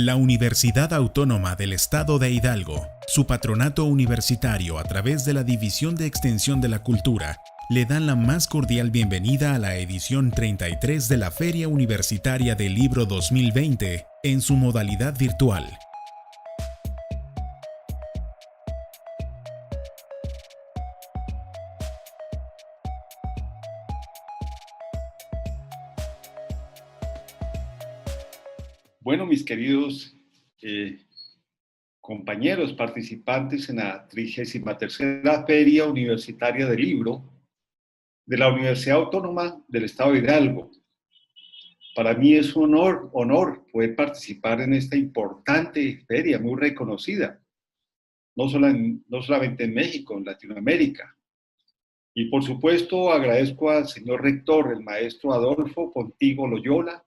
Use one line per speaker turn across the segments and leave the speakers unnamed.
La Universidad Autónoma del Estado de Hidalgo, su patronato universitario a través de la División de Extensión de la Cultura, le dan la más cordial bienvenida a la edición 33 de la Feria Universitaria del Libro 2020 en su modalidad virtual.
Bueno, mis queridos compañeros participantes en la 33ª Feria Universitaria del Libro de la Universidad Autónoma del Estado de Hidalgo. Para mí es un honor poder participar en esta importante feria, muy reconocida, no solamente en México, en Latinoamérica. Y por supuesto agradezco al señor rector, el maestro Adolfo Pontigo Loyola,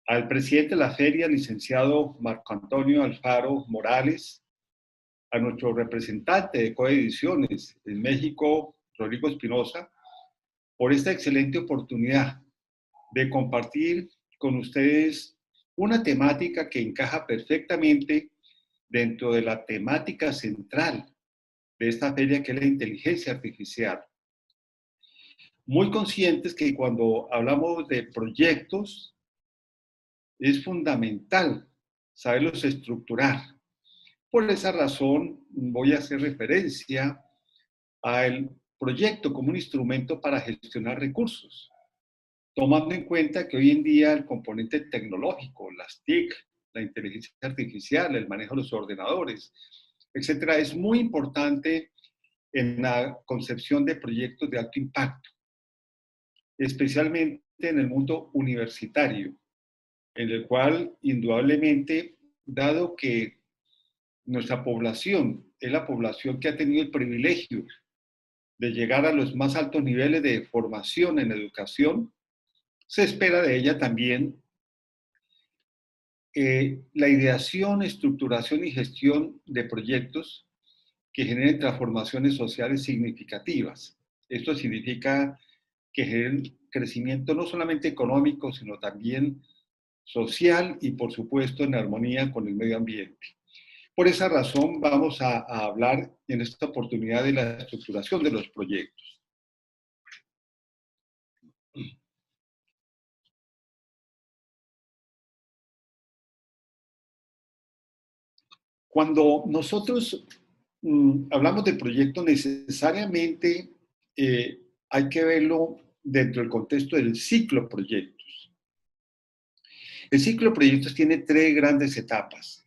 al presidente de la feria, licenciado Marco Antonio Alfaro Morales, a nuestro representante de Coediciones en México, Rodrigo Espinosa, por esta excelente oportunidad de compartir con ustedes una temática que encaja perfectamente dentro de la temática central de esta feria, que es la inteligencia artificial. Muy conscientes que cuando hablamos de proyectos, es fundamental saberlos estructurar. Por esa razón, voy a hacer referencia al proyecto como un instrumento para gestionar recursos, tomando en cuenta que hoy en día el componente tecnológico, las TIC, la inteligencia artificial, el manejo de los ordenadores, etcétera, es muy importante en la concepción de proyectos de alto impacto, especialmente en el mundo universitario, en el cual indudablemente, dado que nuestra población es la población que ha tenido el privilegio de llegar a los más altos niveles de formación en educación, se espera de ella también la ideación, estructuración y gestión de proyectos que generen transformaciones sociales significativas. Esto significa que generen crecimiento no solamente económico, sino también social y, por supuesto, en armonía con el medio ambiente. Por esa razón, vamos a hablar en esta oportunidad de la estructuración de los proyectos. Cuando nosotros hablamos de proyecto, necesariamente hay que verlo dentro del contexto del ciclo proyectos. El ciclo proyectos tiene tres grandes etapas.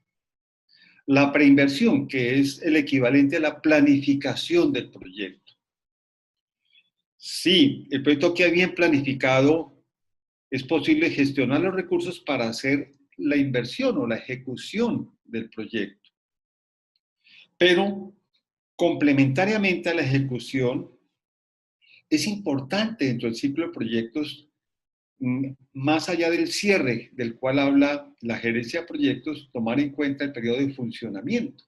La preinversión, que es el equivalente a la planificación del proyecto. Sí, el proyecto queda bien planificado, es posible gestionar los recursos para hacer la inversión o la ejecución del proyecto. Pero complementariamente a la ejecución, es importante dentro del ciclo de proyectos, más allá del cierre del cual habla la gerencia de proyectos, tomar en cuenta el periodo de funcionamiento.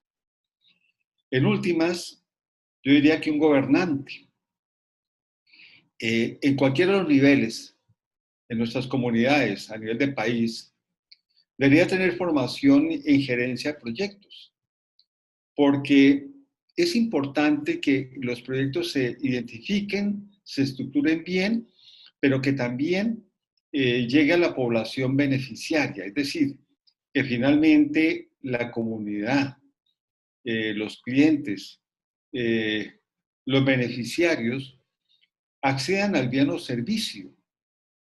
En últimas, yo diría que un gobernante, en cualquiera de los niveles, en nuestras comunidades, a nivel de país, debería tener formación en gerencia de proyectos, porque es importante que los proyectos se identifiquen, se estructuren bien, pero que también llegue a la población beneficiaria, es decir, que finalmente la comunidad, los clientes, los beneficiarios accedan al bien o servicio,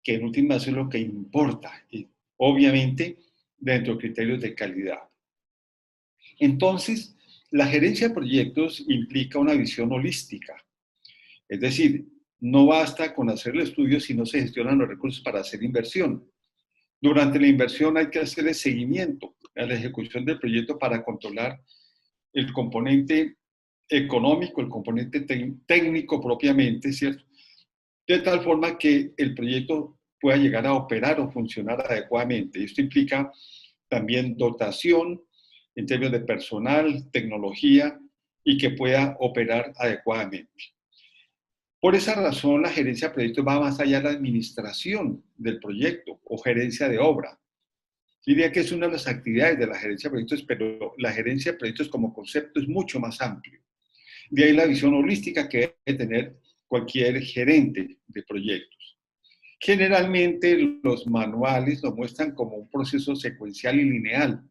que en últimas es lo que importa, y obviamente dentro de criterios de calidad. Entonces, la gerencia de proyectos implica una visión holística, es decir, no basta con hacer el estudio si no se gestionan los recursos para hacer inversión. Durante la inversión hay que hacer el seguimiento a la ejecución del proyecto para controlar el componente económico, el componente técnico propiamente, ¿cierto? De tal forma que el proyecto pueda llegar a operar o funcionar adecuadamente. Esto implica también dotación en términos de personal, tecnología y que pueda operar adecuadamente. Por esa razón, la gerencia de proyectos va más allá de la administración del proyecto o gerencia de obra. Diría que es una de las actividades de la gerencia de proyectos, pero la gerencia de proyectos como concepto es mucho más amplio. De ahí la visión holística que debe tener cualquier gerente de proyectos. Generalmente los manuales lo muestran como un proceso secuencial y lineal.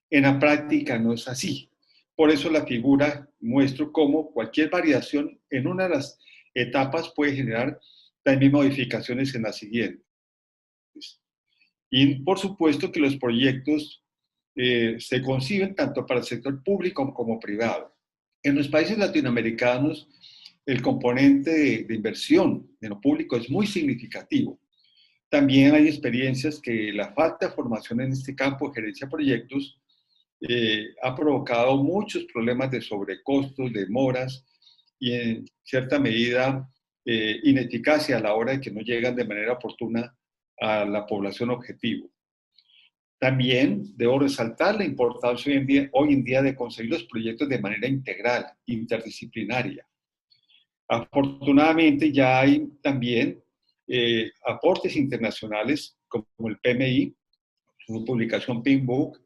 En la práctica no es así. Por eso la figura muestra cómo cualquier variación en una de las etapas puede generar también modificaciones en las siguientes. Y por supuesto que los proyectos se conciben tanto para el sector público como privado. En los países latinoamericanos, el componente de inversión en lo público es muy significativo. También hay experiencias que la falta de formación en este campo de gerencia de proyectos ha provocado muchos problemas de sobrecostos, demoras y en cierta medida ineficacia a la hora de que no llegan de manera oportuna a la población objetivo. También debo resaltar la importancia hoy en día de conseguir los proyectos de manera integral, interdisciplinaria. Afortunadamente ya hay también aportes internacionales como el PMI, su publicación Pink Book,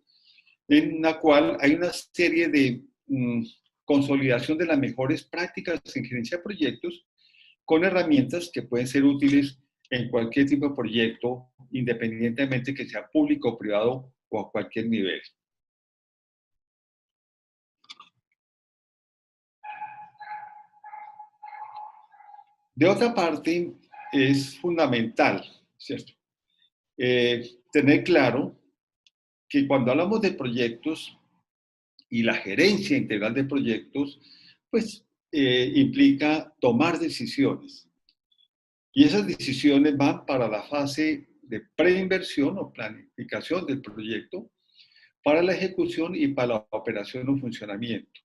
en la cual hay una serie de consolidación de las mejores prácticas en gerencia de proyectos con herramientas que pueden ser útiles en cualquier tipo de proyecto, independientemente que sea público o privado o a cualquier nivel. De otra parte, es fundamental, ¿cierto? Tener claro que cuando hablamos de proyectos y la gerencia integral de proyectos, pues implica tomar decisiones. Y esas decisiones van para la fase de preinversión o planificación del proyecto, para la ejecución y para la operación o funcionamiento.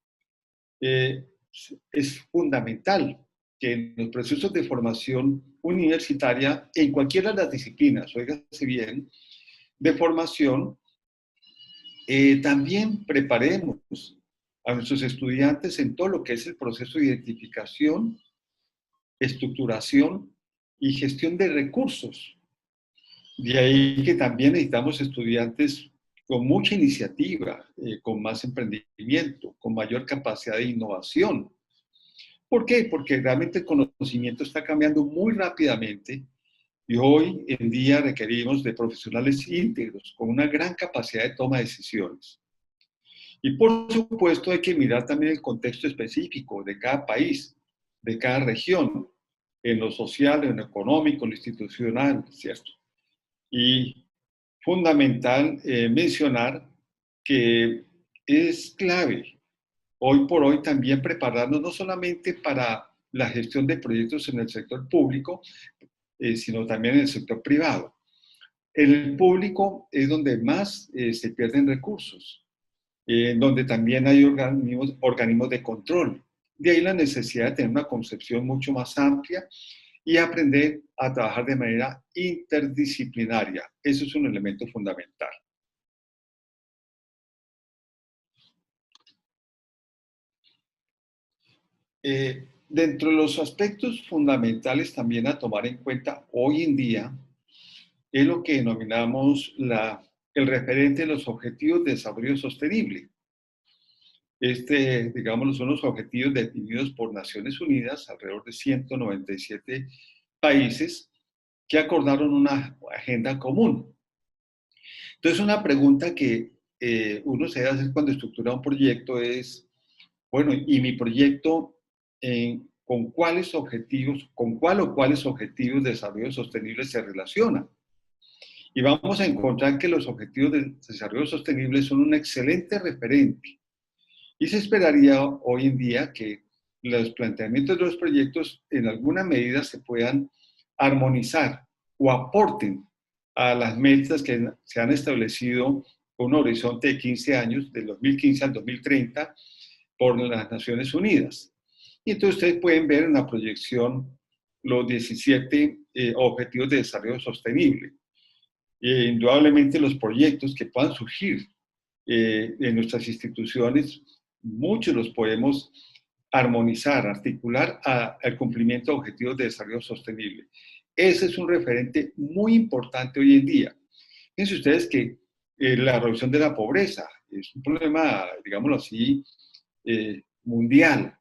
Es fundamental que en los procesos de formación universitaria, en cualquiera de las disciplinas, óigase bien, de formación, también preparemos a nuestros estudiantes en todo lo que es el proceso de identificación, estructuración y gestión de recursos. De ahí que también necesitamos estudiantes con mucha iniciativa, con más emprendimiento, con mayor capacidad de innovación. ¿Por qué? Porque realmente el conocimiento está cambiando muy rápidamente y hoy en día requerimos de profesionales íntegros, con una gran capacidad de toma de decisiones. Y por supuesto hay que mirar también el contexto específico de cada país, de cada región, en lo social, en lo económico, en lo institucional, ¿cierto? Y fundamental mencionar que es clave hoy por hoy también prepararnos no solamente para la gestión de proyectos en el sector público, sino también en el sector privado. En el público es donde más se pierden recursos, donde también hay organismos de control. De ahí la necesidad de tener una concepción mucho más amplia y aprender a trabajar de manera interdisciplinaria. Eso es un elemento fundamental. Dentro de los aspectos fundamentales también a tomar en cuenta hoy en día es lo que denominamos el referente de los Objetivos de Desarrollo Sostenible. Digamos, son los objetivos definidos por Naciones Unidas, alrededor de 197 países, que acordaron una agenda común. Entonces, una pregunta que uno se debe hacer cuando estructura un proyecto es, bueno, ¿y mi proyecto con cuáles objetivos, con cuál o cuáles objetivos de desarrollo sostenible se relaciona? Y vamos a encontrar que los objetivos de desarrollo sostenible son un excelente referente. Y se esperaría hoy en día que los planteamientos de los proyectos en alguna medida se puedan armonizar o aporten a las metas que se han establecido con un horizonte de 15 años, del 2015 al 2030, por las Naciones Unidas. Y entonces ustedes pueden ver en la proyección los 17 objetivos de desarrollo sostenible. Indudablemente los proyectos que puedan surgir en nuestras instituciones, muchos los podemos armonizar, articular al cumplimiento de objetivos de desarrollo sostenible. Ese es un referente muy importante hoy en día. Fíjense ustedes que la reducción de la pobreza. Es un problema, digámoslo así, mundial.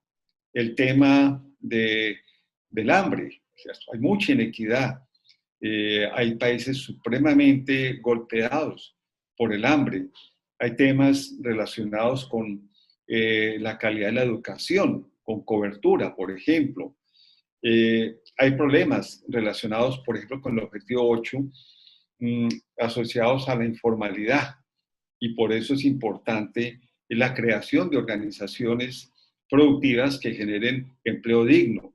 El tema del hambre. O sea, hay mucha inequidad. Hay países supremamente golpeados por el hambre. Hay temas relacionados con la calidad de la educación, con cobertura, por ejemplo. Hay problemas relacionados, por ejemplo, con el objetivo 8, asociados a la informalidad. Y por eso es importante la creación de organizaciones productivas que generen empleo digno.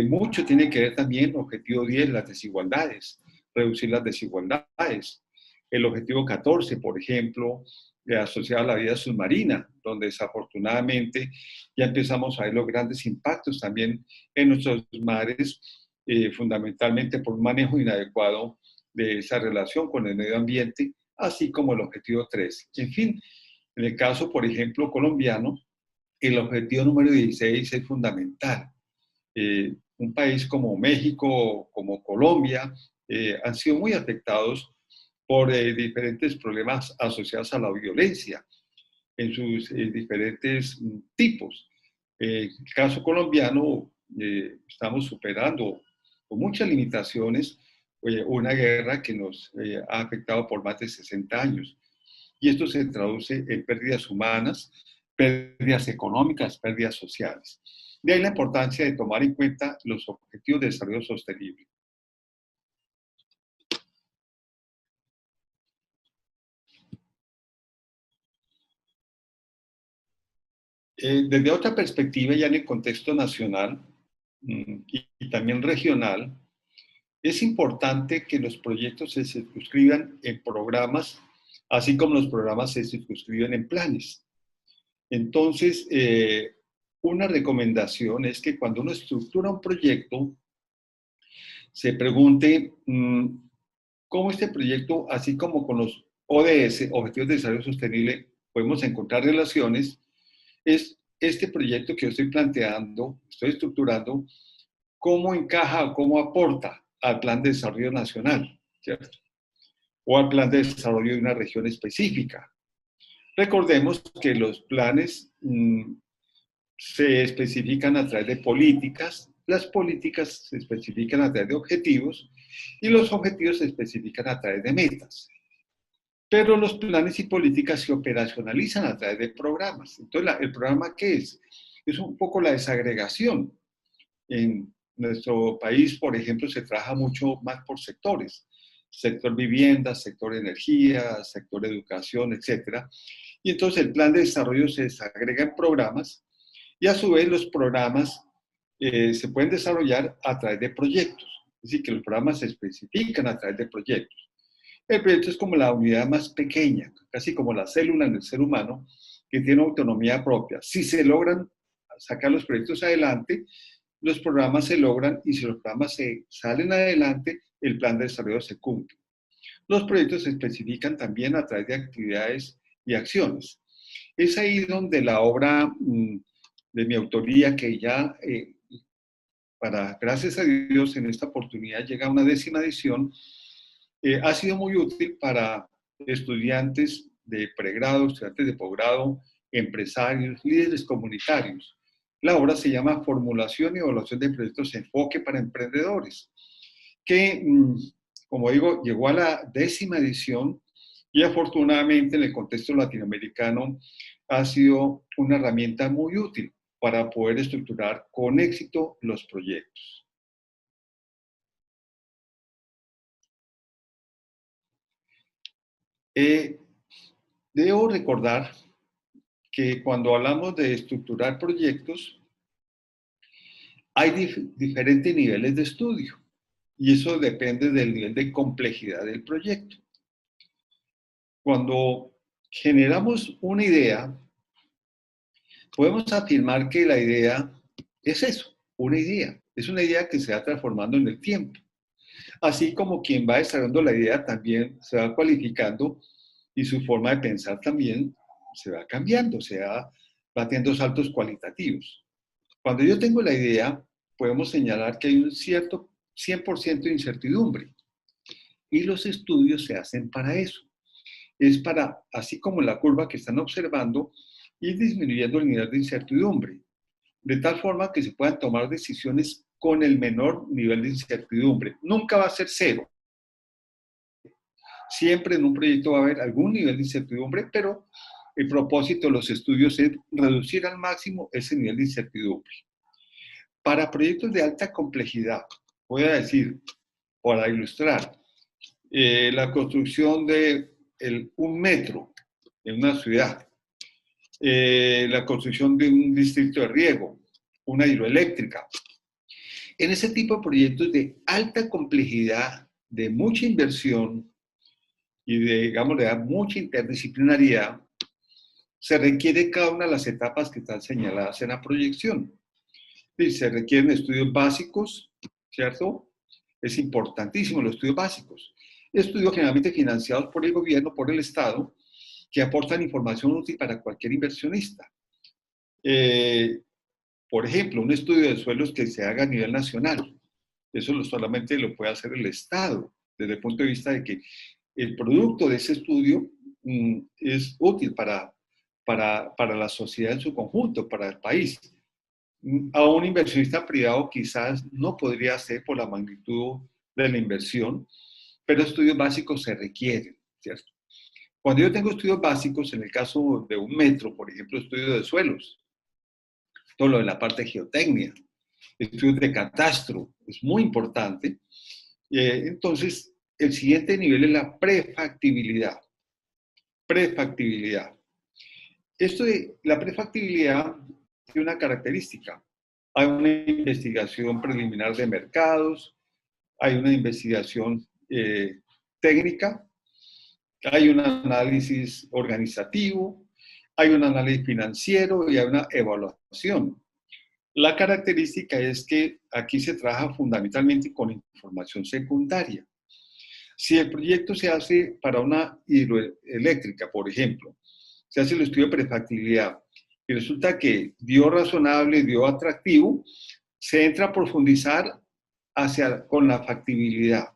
Mucho tiene que ver también, objetivo 10, las desigualdades, reducir las desigualdades. El objetivo 14, por ejemplo, asociado a la vida submarina, donde desafortunadamente ya empezamos a ver los grandes impactos también en nuestros mares, fundamentalmente por un manejo inadecuado de esa relación con el medio ambiente, así como el objetivo 3. En fin, en el caso, por ejemplo, colombiano, el objetivo número 16 es fundamental. Un país como México, como Colombia, han sido muy afectados por diferentes problemas asociados a la violencia en sus diferentes tipos. En el caso colombiano, estamos superando con muchas limitaciones una guerra que nos ha afectado por más de 60 años. Y esto se traduce en pérdidas humanas, pérdidas económicas, pérdidas sociales. De ahí la importancia de tomar en cuenta los objetivos de desarrollo sostenible. Desde otra perspectiva, ya en el contexto nacional y también regional, es importante que los proyectos se circunscriban en programas, así como los programas se circunscriben en planes. Entonces, una recomendación es que cuando uno estructura un proyecto, se pregunte cómo este proyecto, así como con los ODS, Objetivos de Desarrollo Sostenible, podemos encontrar relaciones, es este proyecto que yo estoy planteando, estoy estructurando, cómo encaja o cómo aporta al Plan de Desarrollo Nacional, ¿cierto? O al Plan de Desarrollo de una región específica. Recordemos que los planes se especifican a través de políticas, las políticas se especifican a través de objetivos y los objetivos se especifican a través de metas. Pero los planes y políticas se operacionalizan a través de programas. Entonces, ¿el programa qué es? Es un poco la desagregación. En nuestro país, por ejemplo, se trabaja mucho más por sectores. Sector vivienda, sector energía, sector educación, etc. Y entonces el plan de desarrollo se desagrega en programas y a su vez los programas se pueden desarrollar a través de proyectos. Es decir, que los programas se especifican a través de proyectos. El proyecto es como la unidad más pequeña, casi como la célula en el ser humano, que tiene autonomía propia. Si se logran sacar los proyectos adelante, los programas se logran y si los programas se salen adelante, el plan de desarrollo se cumple. Los proyectos se especifican también a través de actividades y acciones. Es ahí donde la obra de mi autoría, que ya, gracias a Dios, en esta oportunidad llega a una 10ª edición, ha sido muy útil para estudiantes de pregrado, estudiantes de posgrado, empresarios, líderes comunitarios. La obra se llama Formulación y Evaluación de Proyectos Enfoque para Emprendedores, que, como digo, llegó a la 10ª edición y afortunadamente en el contexto latinoamericano ha sido una herramienta muy útil para poder estructurar con éxito los proyectos. Debo recordar que cuando hablamos de estructurar proyectos, hay diferentes niveles de estudio y eso depende del nivel de complejidad del proyecto. Cuando generamos una idea, podemos afirmar que la idea es eso, una idea. Es una idea que se va transformando en el tiempo. Así como quien va desarrollando la idea también se va cualificando y su forma de pensar también se va cambiando, va teniendo saltos cualitativos. Cuando yo tengo la idea, podemos señalar que hay un cierto 100% de incertidumbre y los estudios se hacen para eso, es para, así como en la curva que están observando, ir disminuyendo el nivel de incertidumbre, de tal forma que se puedan tomar decisiones con el menor nivel de incertidumbre. Nunca va a ser cero. Siempre en un proyecto va a haber algún nivel de incertidumbre, pero el propósito de los estudios es reducir al máximo ese nivel de incertidumbre. Para proyectos de alta complejidad, voy a decir, para ilustrar, la construcción de un metro en una ciudad, la construcción de un distrito de riego, una hidroeléctrica. En ese tipo de proyectos de alta complejidad, de mucha inversión y de, digamos, de mucha interdisciplinariedad, se requiere cada una de las etapas que están señaladas en la proyección. Y se requieren estudios básicos, ¿cierto? Es importantísimo los estudios básicos. Estudios generalmente financiados por el gobierno, por el Estado, que aportan información útil para cualquier inversionista. Por ejemplo, un estudio de suelos que se haga a nivel nacional. Eso solamente lo puede hacer el Estado, desde el punto de vista de que el producto de ese estudio es útil para la sociedad en su conjunto, para el país. A un inversionista privado quizás no podría ser por la magnitud de la inversión, pero estudios básicos se requieren, ¿cierto? Cuando yo tengo estudios básicos, en el caso de un metro, por ejemplo, estudios de suelos, todo lo de la parte de geotecnia, estudios de catastro, es muy importante. Entonces, el siguiente nivel es la prefactibilidad. Prefactibilidad. Esto de la prefactibilidad tiene una característica. Hay una investigación preliminar de mercados, hay una investigación técnica, hay un análisis organizativo, hay un análisis financiero y hay una evaluación. La característica es que aquí se trabaja fundamentalmente con información secundaria. Si el proyecto se hace para una hidroeléctrica, por ejemplo, se hace el estudio de prefactibilidad y resulta que dio razonable, dio atractivo, se entra a profundizar con la factibilidad.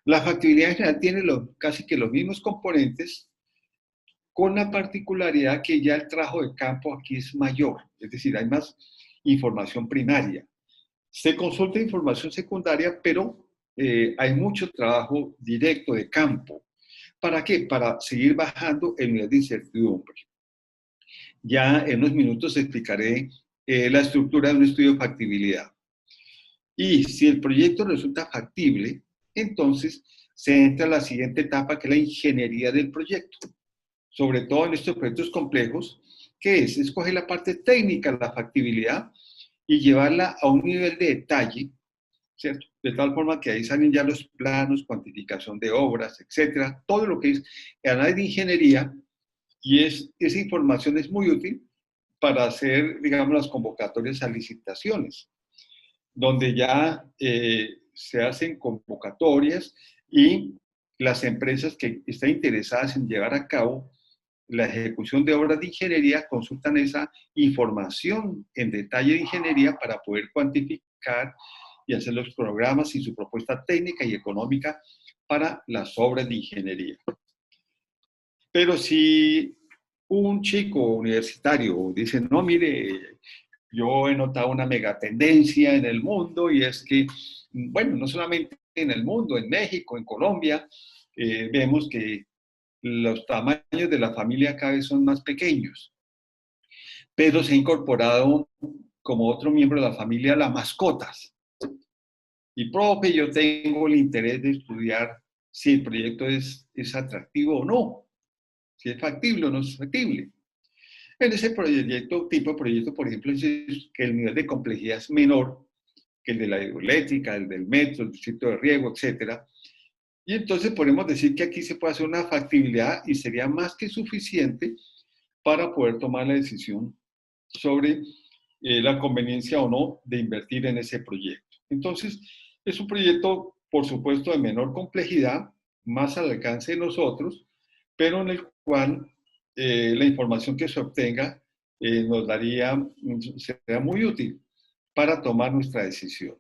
La factibilidad en general tiene casi que los mismos componentes, con la particularidad que ya el trabajo de campo aquí es mayor, es decir, hay más información primaria. Se consulta información secundaria, pero hay mucho trabajo directo de campo. ¿Para qué? Para seguir bajando el nivel de incertidumbre. Ya en unos minutos explicaré la estructura de un estudio de factibilidad. Y si el proyecto resulta factible, entonces se entra a la siguiente etapa, que es la ingeniería del proyecto. Sobre todo en estos proyectos complejos, que es escoger la parte técnica de la factibilidad y llevarla a un nivel de detalle, ¿cierto? De tal forma que ahí salen ya los planos, cuantificación de obras, etcétera, todo lo que es análisis de ingeniería, y esa información es muy útil para hacer, digamos, las convocatorias a licitaciones, donde ya se hacen convocatorias y las empresas que están interesadas en llevar a cabo la ejecución de obras de ingeniería consultan esa información en detalle de ingeniería para poder cuantificar y hacer los programas y su propuesta técnica y económica para las obras de ingeniería. Pero si un chico universitario dice, no, mire, yo he notado una megatendencia en el mundo y es que, bueno, no solamente en el mundo, en México, en Colombia, vemos que los tamaños de la familia cada vez son más pequeños, pero se ha incorporado como otro miembro de la familia las mascotas. Y profe, yo tengo el interés de estudiar si el proyecto es atractivo o no, si es factible o no es factible. En ese proyecto, tipo de proyecto, por ejemplo, es que el nivel de complejidad es menor que el de la hidroeléctrica, el del metro, el distrito de riego, etcétera. Y entonces podemos decir que aquí se puede hacer una factibilidad y sería más que suficiente para poder tomar la decisión sobre la conveniencia o no de invertir en ese proyecto. Entonces, es un proyecto, por supuesto, de menor complejidad, más al alcance de nosotros, pero en el cual la información que se obtenga sería muy útil para tomar nuestra decisión.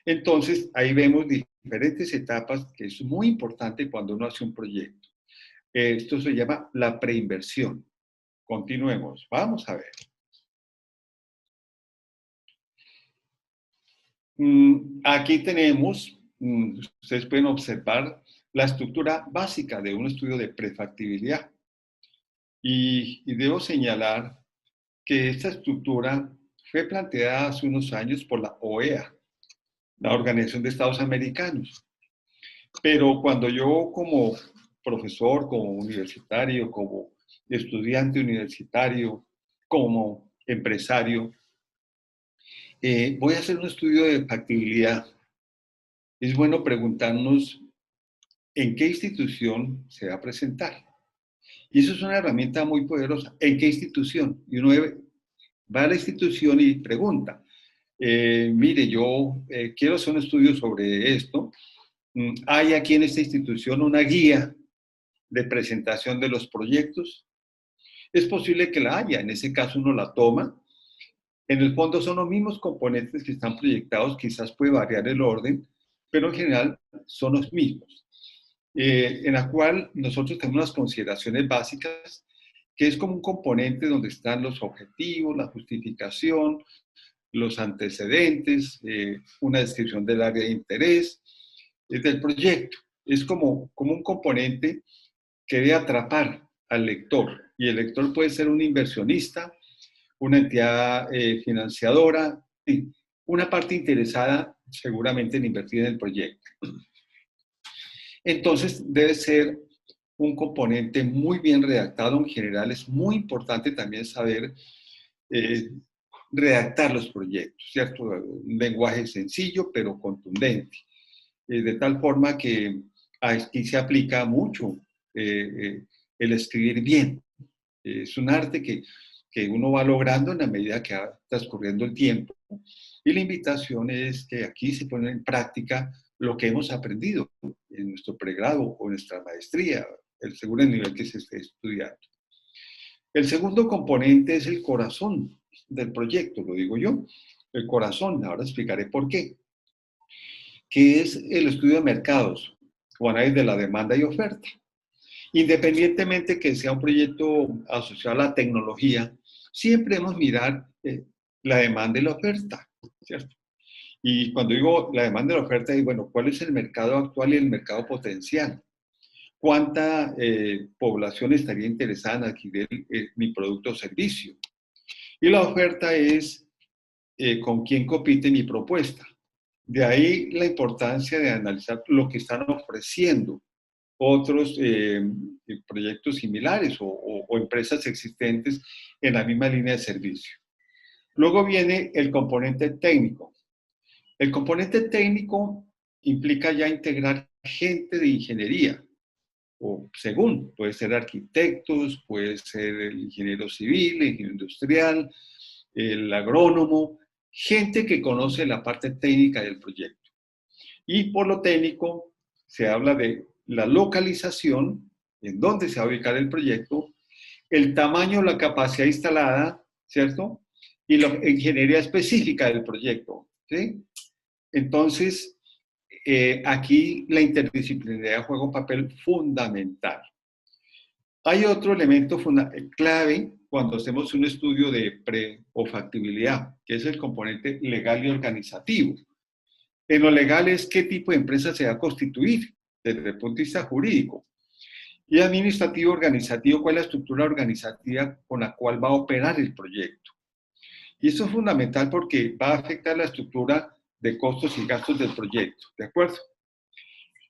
Entonces, ahí vemos diferentes etapas que es muy importante cuando uno hace un proyecto. Esto se llama la preinversión. Continuemos. Vamos a ver. Aquí tenemos, ustedes pueden observar la estructura básica de un estudio de prefactibilidad. Y debo señalar que esta estructura fue planteada hace unos años por la OEA, la Organización de Estados Americanos. Pero cuando yo como profesor, como universitario, como estudiante universitario, como empresario, voy a hacer un estudio de factibilidad. Es bueno preguntarnos en qué institución se va a presentar. Y eso es una herramienta muy poderosa. ¿En qué institución? Y uno va a la institución y pregunta, mire, yo quiero hacer un estudio sobre esto. ¿Hay aquí en esta institución una guía de presentación de los proyectos? Es posible que la haya. En ese caso uno la toma. En el fondo son los mismos componentes que están proyectados, quizás puede variar el orden, pero en general son los mismos. En la cual nosotros tenemos unas consideraciones básicas, que es como un componente donde están los objetivos, la justificación, los antecedentes, una descripción del área de interés, del proyecto. Es como un componente que debe atrapar al lector. Y el lector puede ser un inversionista, una entidad financiadora, una parte interesada seguramente en invertir en el proyecto. Entonces debe ser un componente muy bien redactado. En general es muy importante también saber redactar los proyectos, ¿cierto? Un lenguaje sencillo pero contundente, de tal forma que aquí se aplica mucho el escribir bien. Es un arte que uno va logrando en la medida que va transcurriendo el tiempo. Y la invitación es que aquí se pone en práctica lo que hemos aprendido en nuestro pregrado o nuestra maestría, según el nivel que se esté estudiando. El segundo componente es el corazón del proyecto, lo digo yo, el corazón. Ahora explicaré por qué. Que es el estudio de mercados o análisis de la demanda y oferta. Independientemente que sea un proyecto asociado a la tecnología, siempre debemos mirar la demanda y la oferta, ¿cierto? Y cuando digo la demanda y la oferta, digo, bueno, ¿cuál es el mercado actual y el mercado potencial? ¿Cuánta población estaría interesada en adquirir mi producto o servicio? Y la oferta es con quién compite mi propuesta. De ahí la importancia de analizar lo que están ofreciendo otros proyectos similares o empresas existentes en la misma línea de servicio. Luego viene el componente técnico. El componente técnico implica ya integrar gente de ingeniería, o según, puede ser arquitectos, puede ser el ingeniero civil, el ingeniero industrial, el agrónomo, gente que conoce la parte técnica del proyecto. Y por lo técnico se habla de la localización, en dónde se va a ubicar el proyecto, el tamaño, la capacidad instalada, ¿cierto? Y la ingeniería específica del proyecto, ¿sí? Entonces, aquí la interdisciplinaridad juega un papel fundamental. Hay otro elemento clave cuando hacemos un estudio de pre o factibilidad, que es el componente legal y organizativo. En lo legal es qué tipo de empresa se va a constituir desde el punto de vista jurídico. Y administrativo, organizativo, cuál es la estructura organizativa con la cual va a operar el proyecto. Y eso es fundamental porque va a afectar la estructura de costos y gastos del proyecto, ¿de acuerdo?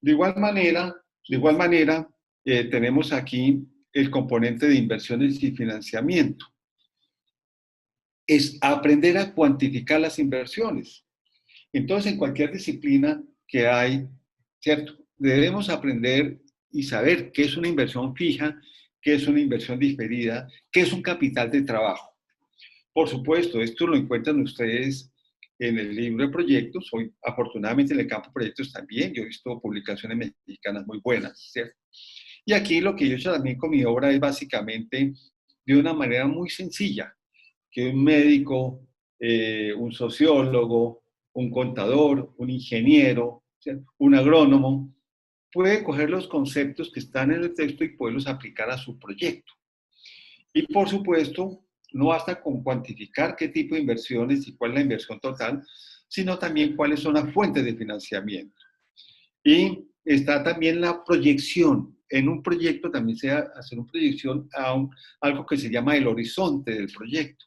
De igual manera tenemos aquí el componente de inversiones y financiamiento. Es aprender a cuantificar las inversiones. Entonces, en cualquier disciplina que hay, ¿cierto? Debemos aprender y saber qué es una inversión fija, qué es una inversión diferida, qué es un capital de trabajo. Por supuesto, esto lo encuentran ustedes en el libro de proyectos. Hoy, afortunadamente, en el campo de proyectos también, yo he visto publicaciones mexicanas muy buenas, ¿cierto? Y aquí lo que yo he hecho también con mi obra es básicamente de una manera muy sencilla, que un médico, un sociólogo, un contador, un ingeniero, ¿cierto? Un agrónomo, puede coger los conceptos que están en el texto y poderlos aplicar a su proyecto. Y por supuesto, no basta con cuantificar qué tipo de inversiones y cuál es la inversión total, sino también cuáles son las fuentes de financiamiento. Y está también la proyección. En un proyecto también se hace una proyección a algo que se llama el horizonte del proyecto,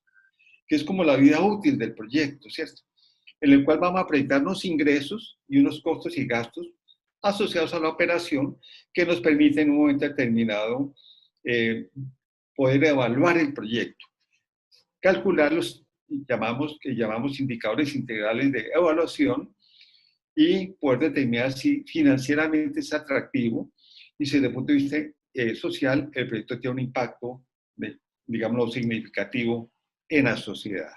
que es como la vida útil del proyecto, ¿cierto? En el cual vamos a proyectar unos ingresos y unos costos y gastos asociados a la operación que nos permiten en un momento determinado poder evaluar el proyecto, calcular los que llamamos indicadores integrales de evaluación y poder determinar si financieramente es atractivo y si desde el punto de vista social el proyecto tiene un impacto, digámoslo, significativo en la sociedad.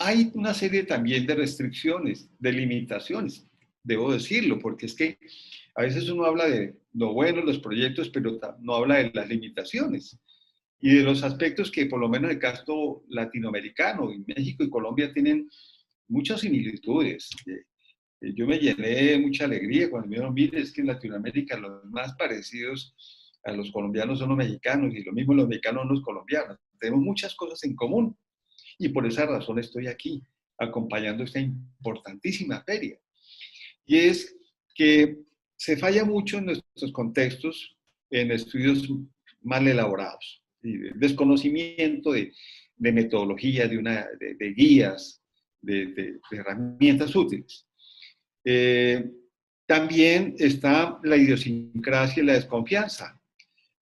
Hay una serie también de restricciones, de limitaciones, debo decirlo, porque es que a veces uno habla de lo bueno de los proyectos, pero no habla de las limitaciones y de los aspectos que por lo menos en el caso latinoamericano, y México y Colombia tienen muchas similitudes. Yo me llené de mucha alegría cuando me dijeron, mire, es que en Latinoamérica los más parecidos a los colombianos son los mexicanos y lo mismo los mexicanos son los colombianos. Tenemos muchas cosas en común y por esa razón estoy aquí acompañando esta importantísima feria. Y es que se falla mucho en nuestros contextos en estudios mal elaborados, desconocimiento de metodología, de guías, de herramientas útiles. También está la idiosincrasia y la desconfianza,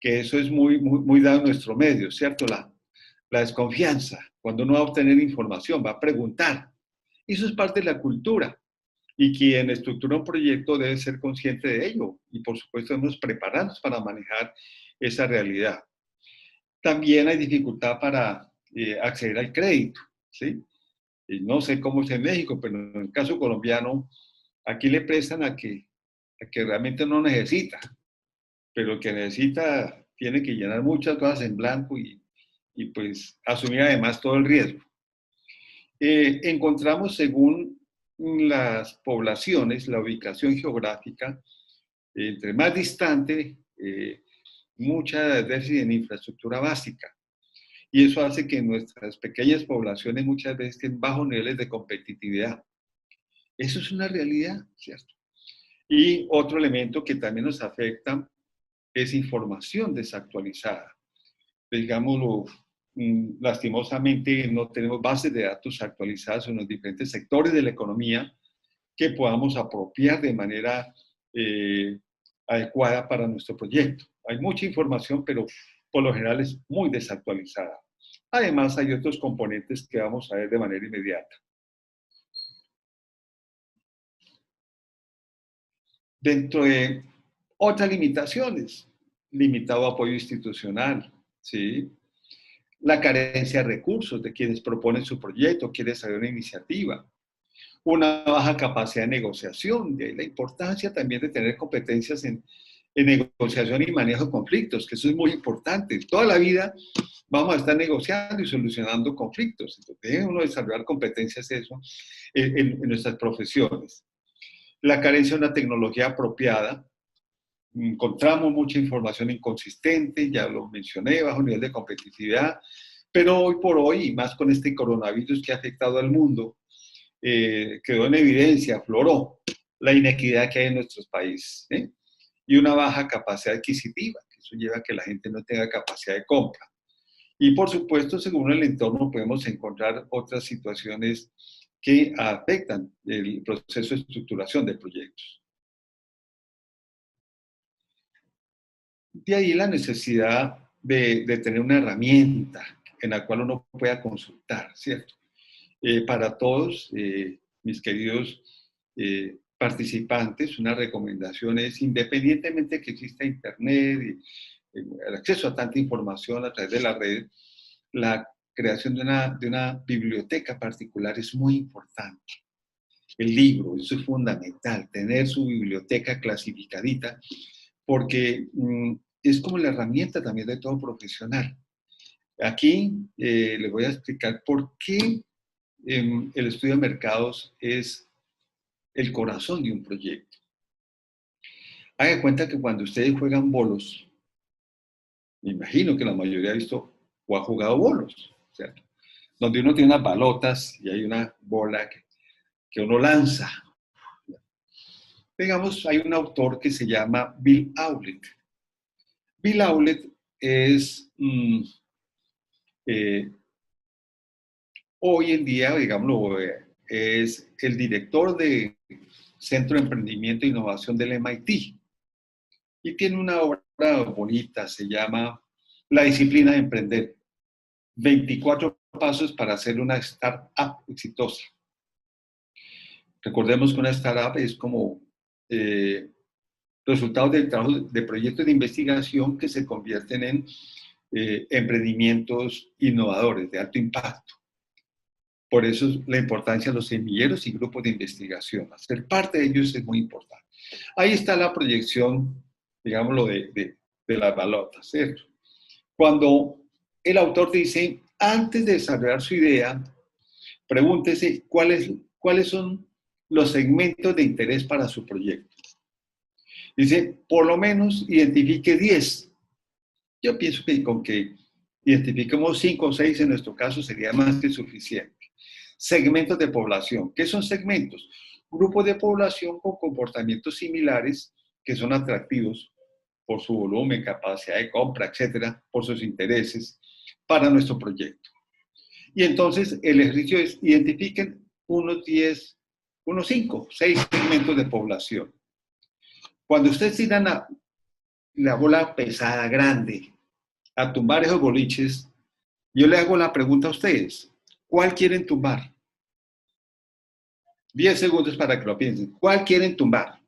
que eso es muy dado en nuestro medio, ¿cierto? La desconfianza, cuando uno va a obtener información, va a preguntar. Eso es parte de la cultura. Y quien estructura un proyecto debe ser consciente de ello. Y por supuesto debemos prepararnos para manejar esa realidad. También hay dificultad para acceder al crédito, ¿sí? Y no sé cómo es en México, pero en el caso colombiano, aquí le prestan a que realmente no necesita, pero el que necesita tiene que llenar muchas cosas en blanco y pues asumir además todo el riesgo. Encontramos según las poblaciones, la ubicación geográfica, entre más distante, mucha déficit en infraestructura básica. Y eso hace que nuestras pequeñas poblaciones muchas veces tengan bajos niveles de competitividad. Eso es una realidad, ¿cierto? Y otro elemento que también nos afecta es información desactualizada. Digámoslo, lastimosamente no tenemos bases de datos actualizadas en los diferentes sectores de la economía que podamos apropiar de manera adecuada para nuestro proyecto. Hay mucha información, pero por lo general es muy desactualizada. Además, hay otros componentes que vamos a ver de manera inmediata. Dentro de otras limitaciones, limitado apoyo institucional, ¿sí? La carencia de recursos de quienes proponen su proyecto, quienes hacer una iniciativa, una baja capacidad de negociación, de la importancia también de tener competencias en negociación y manejo de conflictos, que eso es muy importante. Toda la vida vamos a estar negociando y solucionando conflictos. Entonces, debe uno desarrollar competencias eso en nuestras profesiones. La carencia de una tecnología apropiada. Encontramos mucha información inconsistente, ya lo mencioné, bajo nivel de competitividad, pero hoy por hoy, y más con este coronavirus que ha afectado al mundo, quedó en evidencia, afloró la inequidad que hay en nuestros países, ¿eh? Y una baja capacidad adquisitiva, que eso lleva a que la gente no tenga capacidad de compra. Y por supuesto, según el entorno, podemos encontrar otras situaciones que afectan el proceso de estructuración de proyectos. De ahí la necesidad de tener una herramienta en la cual uno pueda consultar, ¿cierto? Para todos, mis queridos participantes, una recomendación es, independientemente que exista Internet y el acceso a tanta información a través de la red, la creación de una biblioteca particular es muy importante. El libro, eso es fundamental, tener su biblioteca clasificadita, porque es como la herramienta también de todo profesional. Aquí les voy a explicar por qué el estudio de mercados es el corazón de un proyecto. Haga cuenta que cuando ustedes juegan bolos, me imagino que la mayoría ha visto o ha jugado bolos, ¿cierto? Donde uno tiene unas balotas y hay una bola que uno lanza. Digamos, hay un autor que se llama Bill Hewlett. Bill Hewlett es, hoy en día, digámoslo, es el director de Centro de Emprendimiento e Innovación del MIT. Y tiene una obra bonita, se llama La disciplina de emprender. 24 pasos para hacer una startup exitosa. Recordemos que una startup es como resultados del trabajo de proyectos de investigación que se convierten en emprendimientos innovadores de alto impacto. Por eso es la importancia de los semilleros y grupos de investigación. Hacer parte de ellos es muy importante. Ahí está la proyección, digámoslo, de las balotas, ¿cierto? Cuando el autor dice, antes de desarrollar su idea, pregúntese cuáles son los segmentos de interés para su proyecto. Dice, por lo menos identifique 10. Yo pienso que con que identifiquemos 5 o 6 en nuestro caso sería más que suficiente. Segmentos de población. ¿Qué son segmentos? Grupos de población con comportamientos similares que son atractivos por su volumen, capacidad de compra, etcétera, por sus intereses para nuestro proyecto. Y entonces el ejercicio es identifiquen unos 10, unos 5, 6 segmentos de población. Cuando ustedes tiran la bola pesada, grande, a tumbar esos boliches, yo le hago la pregunta a ustedes, ¿cuál quieren tumbar? 10 segundos para que lo piensen. ¿Cuál quieren tumbar?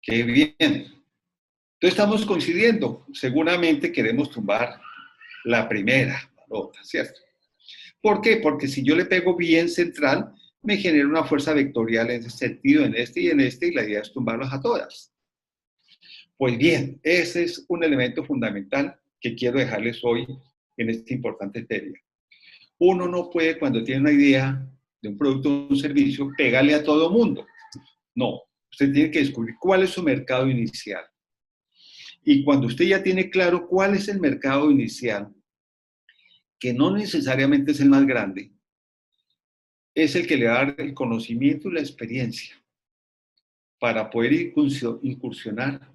Qué bien. Entonces estamos coincidiendo. Seguramente queremos tumbar la primera balota, ¿cierto? ¿Por qué? Porque si yo le pego bien central, me genera una fuerza vectorial en ese sentido, en este, y la idea es tumbarlas a todas. Pues bien, ese es un elemento fundamental que quiero dejarles hoy en esta importante teoría. Uno no puede, cuando tiene una idea de un producto o un servicio, pegarle a todo mundo. No, usted tiene que descubrir cuál es su mercado inicial. Y cuando usted ya tiene claro cuál es el mercado inicial, que no necesariamente es el más grande, es el que le va a dar el conocimiento y la experiencia para poder incursionar,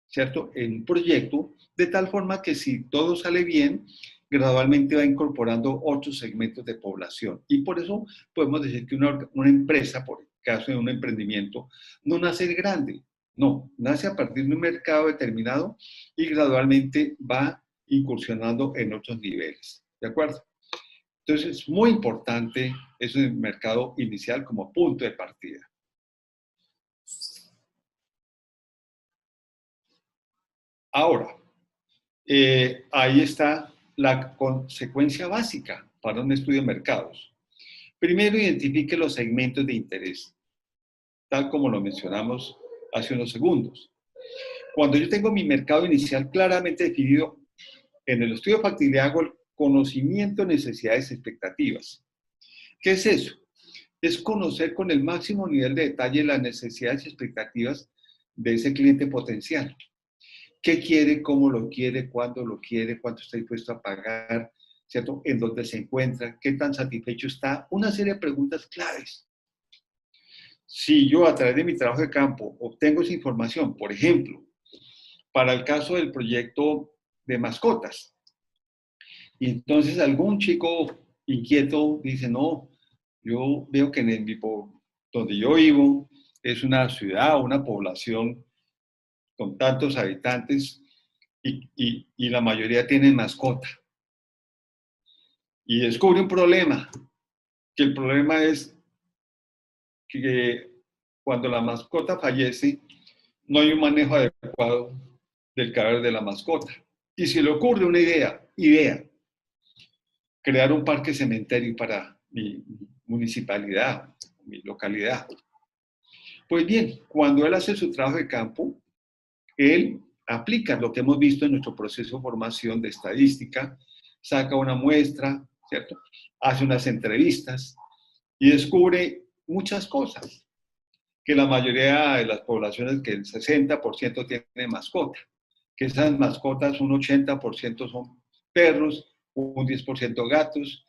¿cierto?, en un proyecto, de tal forma que si todo sale bien, gradualmente va incorporando otros segmentos de población. Y por eso podemos decir que una empresa, por el caso de un emprendimiento, no nace grande, no, nace a partir de un mercado determinado y gradualmente va incursionando en otros niveles, ¿de acuerdo? Entonces es muy importante eso del mercado inicial como punto de partida. Ahora, ahí está la consecuencia básica para un estudio de mercados. Primero, identifique los segmentos de interés, tal como lo mencionamos hace unos segundos. Cuando yo tengo mi mercado inicial claramente definido, en el estudio de factibilidad hago el conocimiento, necesidades, expectativas. ¿Qué es eso? Es conocer con el máximo nivel de detalle las necesidades y expectativas de ese cliente potencial. ¿Qué quiere? ¿Cómo lo quiere? ¿Cuándo lo quiere? ¿Cuánto está dispuesto a pagar? ¿Cierto? ¿En dónde se encuentra? ¿Qué tan satisfecho está? Una serie de preguntas claves. Si yo a través de mi trabajo de campo obtengo esa información, por ejemplo, para el caso del proyecto de mascotas, y entonces algún chico inquieto dice, no, yo veo que donde yo vivo es una ciudad, una población con tantos habitantes y la mayoría tienen mascota. Y descubre un problema, que el problema es que cuando la mascota fallece, no hay un manejo adecuado del cadáver de la mascota. Y si le ocurre una idea, crear un parque cementerio para mi municipalidad, mi localidad. Pues bien, cuando él hace su trabajo de campo, él aplica lo que hemos visto en nuestro proceso de formación de estadística, saca una muestra, ¿cierto? Hace unas entrevistas y descubre muchas cosas, que la mayoría de las poblaciones, que el 60% tiene mascota, que esas mascotas, un 80% son perros, un 10% gatos,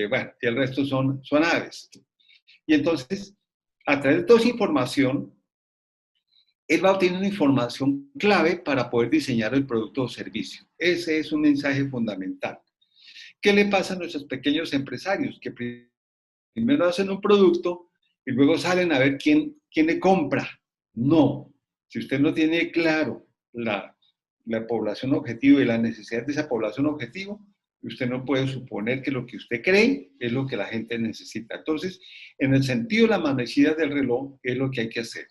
bueno, y el resto son aves. Y entonces, a través de toda esa información, él va obteniendo información clave para poder diseñar el producto o servicio. Ese es un mensaje fundamental. ¿Qué le pasa a nuestros pequeños empresarios? Que primero hacen un producto y luego salen a ver quién le compra. No, si usted no tiene claro la población objetivo y la necesidad de esa población objetivo, usted no puede suponer que lo que usted cree es lo que la gente necesita. Entonces, en el sentido de la manecilla del reloj, es lo que hay que hacer.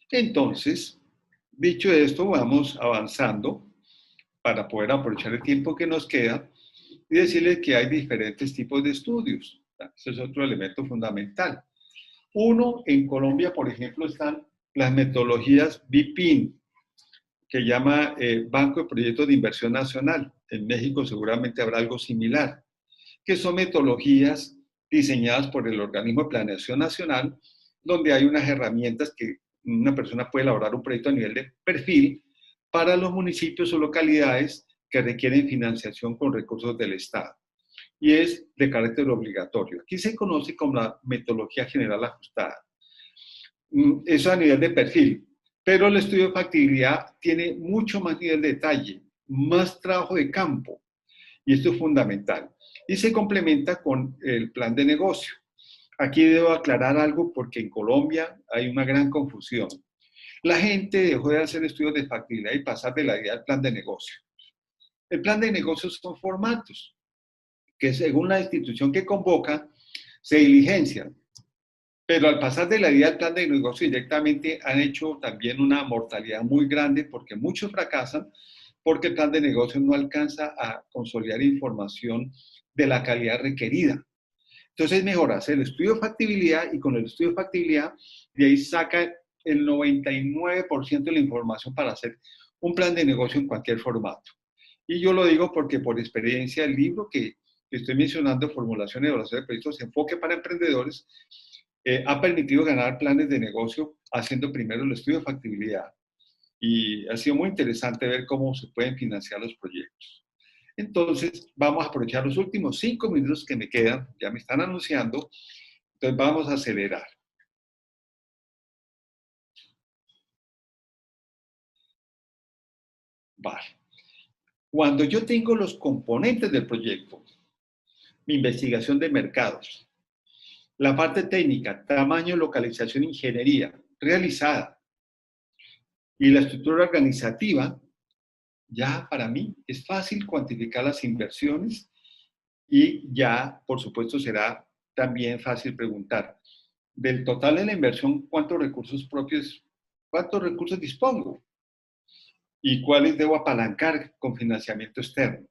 Entonces, dicho esto, vamos avanzando para poder aprovechar el tiempo que nos queda y decirles que hay diferentes tipos de estudios. Ese es otro elemento fundamental. Uno, en Colombia, por ejemplo, están las metodologías BIPIN, que llama Banco de Proyectos de Inversión Nacional. En México seguramente habrá algo similar, que son metodologías diseñadas por el Organismo de Planeación Nacional, donde hay unas herramientas que una persona puede elaborar un proyecto a nivel de perfil para los municipios o localidades que requieren financiación con recursos del Estado. Y es de carácter obligatorio. Aquí se conoce como la metodología general ajustada. Eso a nivel de perfil, pero el estudio de factibilidad tiene mucho más nivel de detalle, más trabajo de campo, y esto es fundamental. Y se complementa con el plan de negocio. Aquí debo aclarar algo porque en Colombia hay una gran confusión. La gente dejó de hacer estudios de factibilidad y pasar de la idea al plan de negocio. El plan de negocios son formatos que según la institución que convoca se diligencian, pero al pasar de la idea al plan de negocio directamente han hecho también una mortalidad muy grande porque muchos fracasan porque el plan de negocio no alcanza a consolidar información de la calidad requerida. Entonces es mejor hacer el estudio de factibilidad y con el estudio de factibilidad de ahí saca el 99% de la información para hacer un plan de negocio en cualquier formato. Y yo lo digo porque por experiencia el libro que estoy mencionando, Formulación y Evaluación de Proyectos, Enfoque para Emprendedores, ha permitido ganar planes de negocio haciendo primero el estudio de factibilidad. Y ha sido muy interesante ver cómo se pueden financiar los proyectos. Entonces, vamos a aprovechar los últimos 5 minutos que me quedan, ya me están anunciando, entonces vamos a acelerar. Vale. Cuando yo tengo los componentes del proyecto, mi investigación de mercados, la parte técnica, tamaño, localización, ingeniería, realizada, y la estructura organizativa, ya para mí es fácil cuantificar las inversiones y ya, por supuesto, será también fácil preguntar, del total de la inversión, ¿cuántos recursos propios, cuántos recursos dispongo? ¿Y cuáles debo apalancar con financiamiento externo?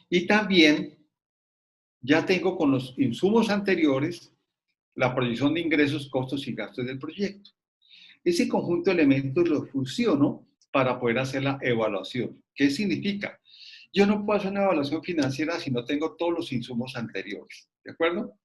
Y también ya tengo con los insumos anteriores la proyección de ingresos, costos y gastos del proyecto. Ese conjunto de elementos los fusiono para poder hacer la evaluación. ¿Qué significa? Yo no puedo hacer una evaluación financiera si no tengo todos los insumos anteriores, ¿de acuerdo?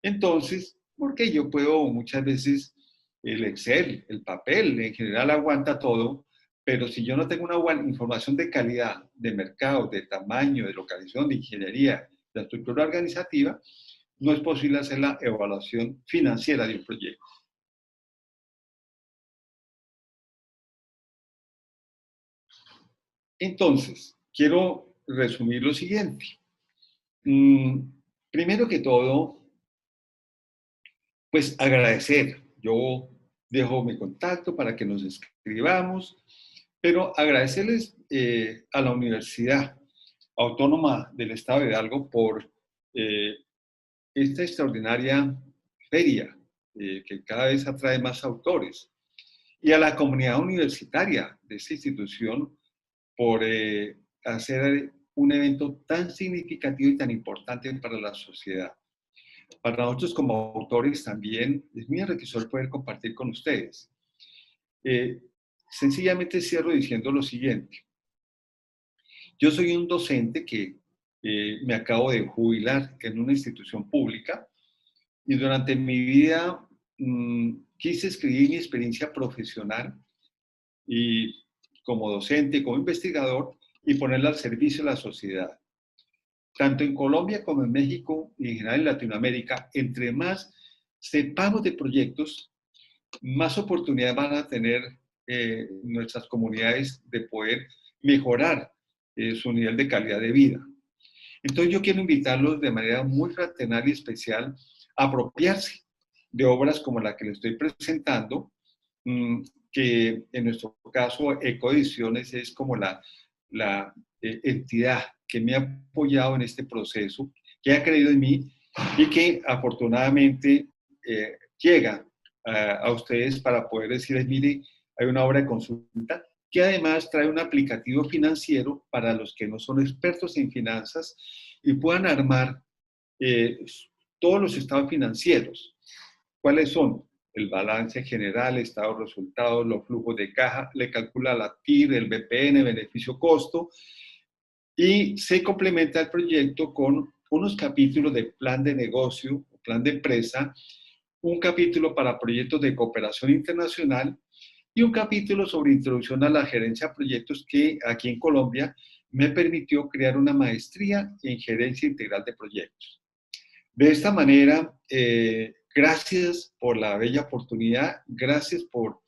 Entonces, porque yo puedo muchas veces el Excel, el papel, en general aguanta todo, pero si yo no tengo una información de calidad, de mercado, de tamaño, de localización, de ingeniería, de estructura organizativa, no es posible hacer la evaluación financiera de un proyecto. Entonces, quiero resumir lo siguiente. Primero que todo, pues agradecer. Yo dejo mi contacto para que nos escribamos, pero agradecerles a la Universidad Autónoma del Estado de Hidalgo por esta extraordinaria feria que cada vez atrae más autores y a la comunidad universitaria de esta institución por hacer un evento tan significativo y tan importante para la sociedad. Para nosotros como autores también es muy enriquecedor poder compartir con ustedes. sencillamente cierro diciendo lo siguiente. Yo soy un docente que me acabo de jubilar en una institución pública y durante mi vida quise escribir mi experiencia profesional y como docente, como investigador, y ponerla al servicio de la sociedad. Tanto en Colombia como en México y en general en Latinoamérica, entre más sepamos de proyectos, más oportunidades van a tener nuestras comunidades de poder mejorar su nivel de calidad de vida. Entonces yo quiero invitarlos de manera muy fraternal y especial a apropiarse de obras como la que les estoy presentando, que en nuestro caso Ecoediciones es como la entidad que me ha apoyado en este proceso, que ha creído en mí y que afortunadamente llega a ustedes para poder decirles, mire, hay una obra de consulta que además trae un aplicativo financiero para los que no son expertos en finanzas y puedan armar todos los estados financieros. ¿Cuáles son? El balance general, estado de resultados, los flujos de caja, le calcula la TIR, el BPN, beneficio-costo, y se complementa el proyecto con unos capítulos de plan de negocio, plan de empresa, un capítulo para proyectos de cooperación internacional y un capítulo sobre introducción a la gerencia de proyectos que aquí en Colombia me permitió crear una maestría en gerencia integral de proyectos. De esta manera, gracias por la bella oportunidad, gracias por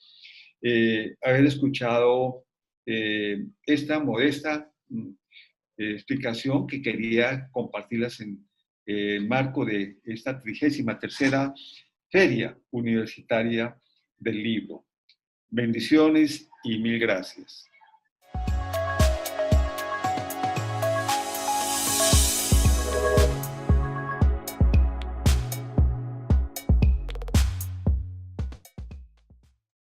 haber escuchado esta modesta explicación que quería compartirlas en el marco de esta 33ª Feria Universitaria del Libro. Bendiciones y mil gracias.